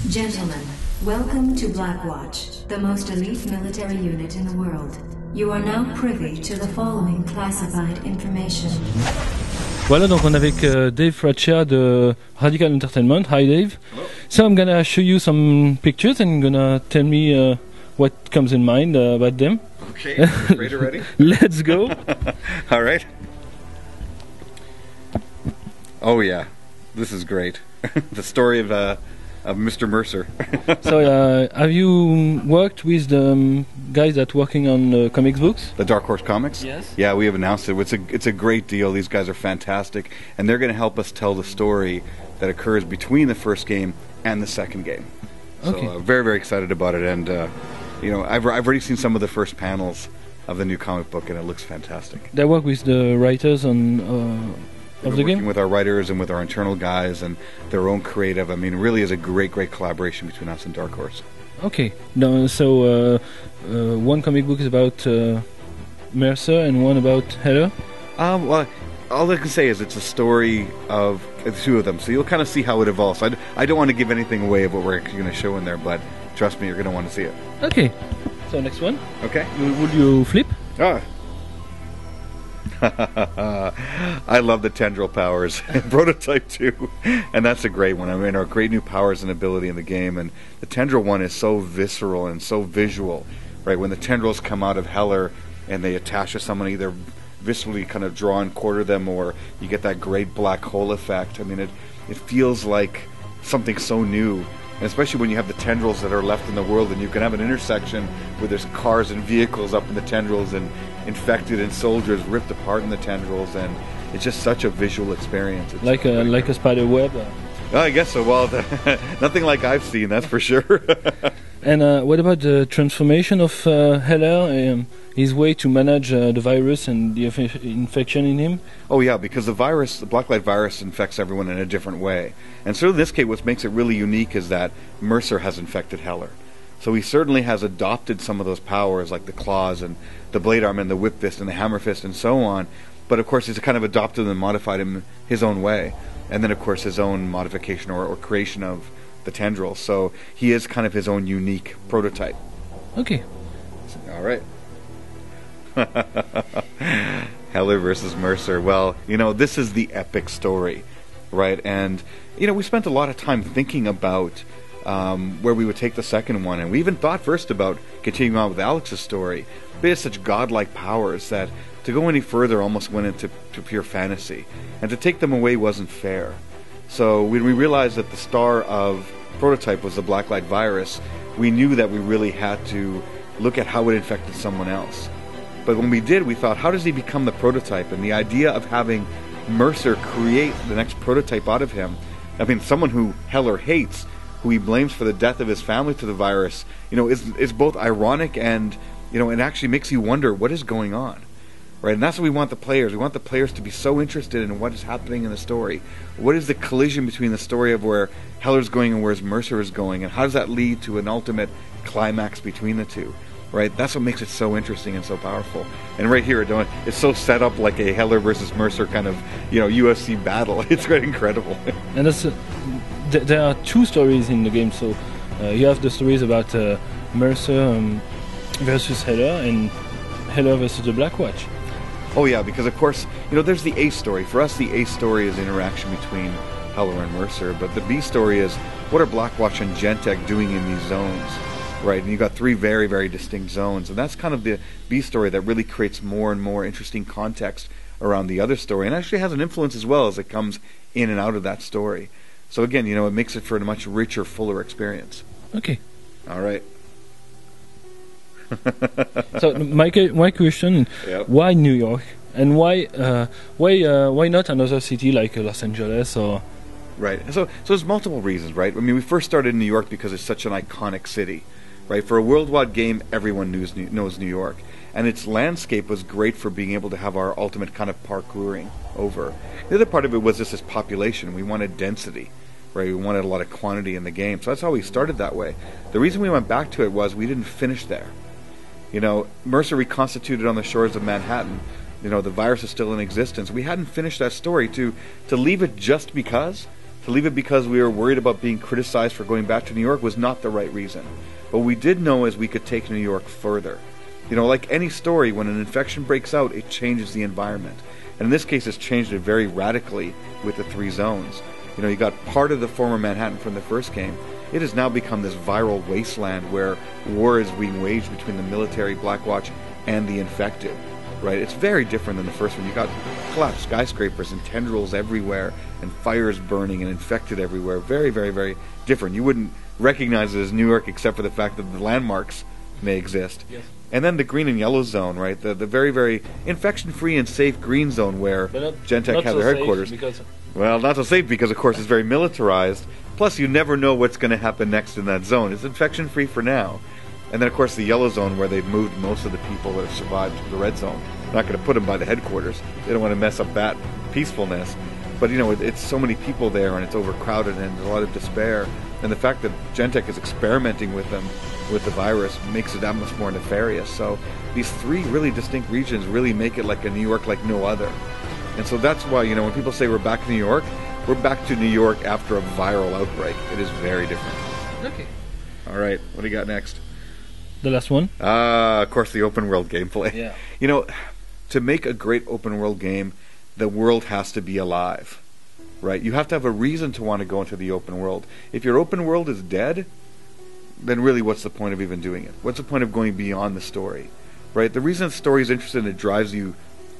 Gentlemen, welcome to Blackwatch, the most elite military unit in the world. You are now privy to the following classified information. Voilà, donc on est avec Dave Fracchia de Radical Entertainment. Hi Dave. Hello. So I'm gonna show you some pictures and you're gonna tell me what comes in mind about them. Okay, ready already? Let's go. All right. Oh yeah, this is great. The story of Mr. Mercer. So have you worked with the guys that working on comics books? The Dark Horse Comics? Yes. Yeah, we have announced it. It's a great deal. These guys are fantastic, and they're going to help us tell the story that occurs between the first game and the second game. So Okay. very, very excited about it, and you know, I've already seen some of the first panels of the new comic book, and it looks fantastic. They work with the writers on of the Working game? with our writers and with our internal guys and their own creative. I mean, it really is a great, great collaboration between us and Dark Horse. Okay. No, so one comic book is about Mercer and one about Heller. Well, all I can say is it's a story of the two of them, so you'll kind of see how it evolves. I don't want to give anything away of what we're actually going to show in there, but trust me, you're going to want to see it. Okay. So next one. Okay? Would you flip? Ah. I love the tendril powers in Prototype 2, and that's a great one. I mean, our great new powers and ability in the game, and the tendril one is so visceral and so visual, right? When the tendrils come out of Heller and they attach to someone, either viscerally kind of draw and quarter them, or you get that great black hole effect. I mean, it feels like something so new. And especially when you have the tendrils that are left in the world, and you can have an intersection where there's cars and vehicles up in the tendrils, and infected and soldiers ripped apart in the tendrils, and it's just such a visual experience. It's Like a spider web. Oh, I guess so. Well, nothing like I've seen, that's for sure. And what about the transformation of Heller, his way to manage the virus and the infection in him? Oh yeah, because the blacklight virus infects everyone in a different way. And so in this case, what makes it really unique is that Mercer has infected Heller. So he certainly has adopted some of those powers, like the claws and the blade arm and the whip fist and the hammer fist and so on. But of course, he's kind of adopted and modified him his own way. And then of course his own modification or creation of the tendrils. So he is kind of his own unique prototype. Okay. All right. Heller versus Mercer. Well, you know, this is the epic story, right? And, you know, we spent a lot of time thinking about where we would take the second one, and we even thought first about continuing on with Alex's story. But he has such godlike powers that to go any further almost went into pure fantasy, and to take them away wasn't fair. So when we realized that the star of Prototype was the blacklight virus, we knew that we really had to look at how it infected someone else. But when we did, we thought, how does he become the prototype? And the idea of having Mercer create the next prototype out of him, I mean, someone who Heller hates, who he blames for the death of his family to the virus, you know, is both ironic and, you know, it actually makes you wonder what is going on, right? And that's what we want the players. We want the players to be so interested in what is happening in the story. What is the collision between the story of where Heller's going and where Mercer is going, and how does that lead to an ultimate climax between the two? Right, that's what makes it so interesting and so powerful. And right here, it's so set up like a Heller versus Mercer kind of, you know, UFC battle. It's quite incredible. And that's there are two stories in the game. So you have the stories about Mercer versus Heller and Heller versus the Blackwatch. Oh yeah, because of course, you know, there's the A story. For us, the A story is the interaction between Heller and Mercer, but the B story is what are Blackwatch and Gentek doing in these zones? Right, and you've got three very, very distinct zones, and that's kind of the B story that really creates more and more interesting context around the other story, and actually has an influence as well as it comes in and out of that story. So again, you know, it makes it for a much richer, fuller experience. Okay. All right. So my question: Yep. Why New York, and why not another city like Los Angeles or? Right. So there's multiple reasons, right? I mean, we first started in New York because it's such an iconic city. Right, for a worldwide game, everyone knows New York, and its landscape was great for being able to have our ultimate kind of parkouring over. The other part of it was just this population. We wanted density, right? We wanted a lot of quantity in the game, so that's how we started that way. The reason we went back to it was we didn't finish there. You know, Mercer reconstituted on the shores of Manhattan. You know, the virus is still in existence. We hadn't finished that story. To leave it just because, To leave it because we were worried about being criticized for going back to New York was not the right reason. But we did know is we could take New York further. You know, like any story, when an infection breaks out, it changes the environment. And in this case, it's changed it very radically with the 3 zones. You know, you got part of the former Manhattan from the first game. It has now become this viral wasteland where war is being waged between the military, Blackwatch, and the infected. Right? It's very different than the first one. You got collapsed skyscrapers and tendrils everywhere, and fires burning and infected everywhere. Very, very, very different. You wouldn't recognize it as New York except for the fact that the landmarks may exist. Yes. And then the green and yellow zone, right? The very, very infection-free and safe green zone where Gentek had their headquarters. Well, not so safe because, of course, it's very militarized. Plus, you never know what's going to happen next in that zone. It's infection-free for now. And then, of course, the yellow zone where they've moved most of the people that have survived to the red zone. They're not going to put them by the headquarters. They don't want to mess up that peacefulness. But, you know, it's so many people there and it's overcrowded and there's a lot of despair. And the fact that Gentek is experimenting with them, with the virus, makes it that much more nefarious. So these 3 really distinct regions really make it like a New York like no other. And so that's why, you know, when people say we're back to New York, we're back to New York after a viral outbreak. It is very different. Okay. All right, what do you got next? The last one? Of course, the open world gameplay. Yeah. You know, to make a great open world game, the world has to be alive, right? You have to have a reason to want to go into the open world. If your open world is dead, then really what's the point of even doing it? What's the point of going beyond the story, right? The reason the story is interesting, it drives you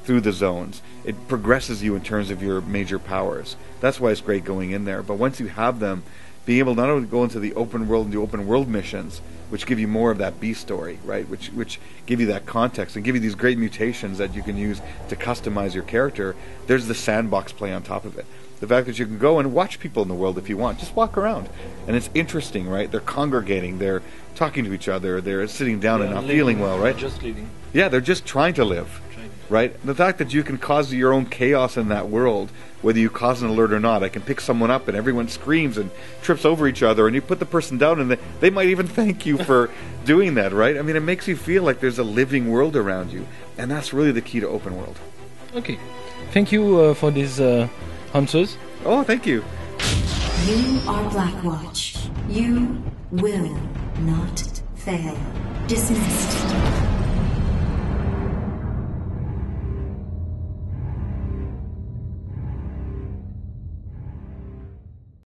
through the zones. It progresses you in terms of your major powers. That's why it's great going in there. But once you have them, being able not only to go into the open world and do open world missions, which give you more of that B story, right? Which give you that context and give you these great mutations that you can use to customize your character. There's the sandbox play on top of it. The fact that you can go and watch people in the world if you want. Just walk around. And it's interesting, right? They're congregating. They're talking to each other. They're sitting down and not feeling well, right? Just living. Yeah, they're just trying to live, right? The fact that you can cause your own chaos in that world, whether you cause an alert or not. I can pick someone up and everyone screams and trips over each other, and you put the person down and they might even thank you for doing that, right? I mean, it makes you feel like there's a living world around you. And that's really the key to open world. Okay. Thank you for these answers. Oh, thank you. You are Blackwatch. You will not fail. Dismissed.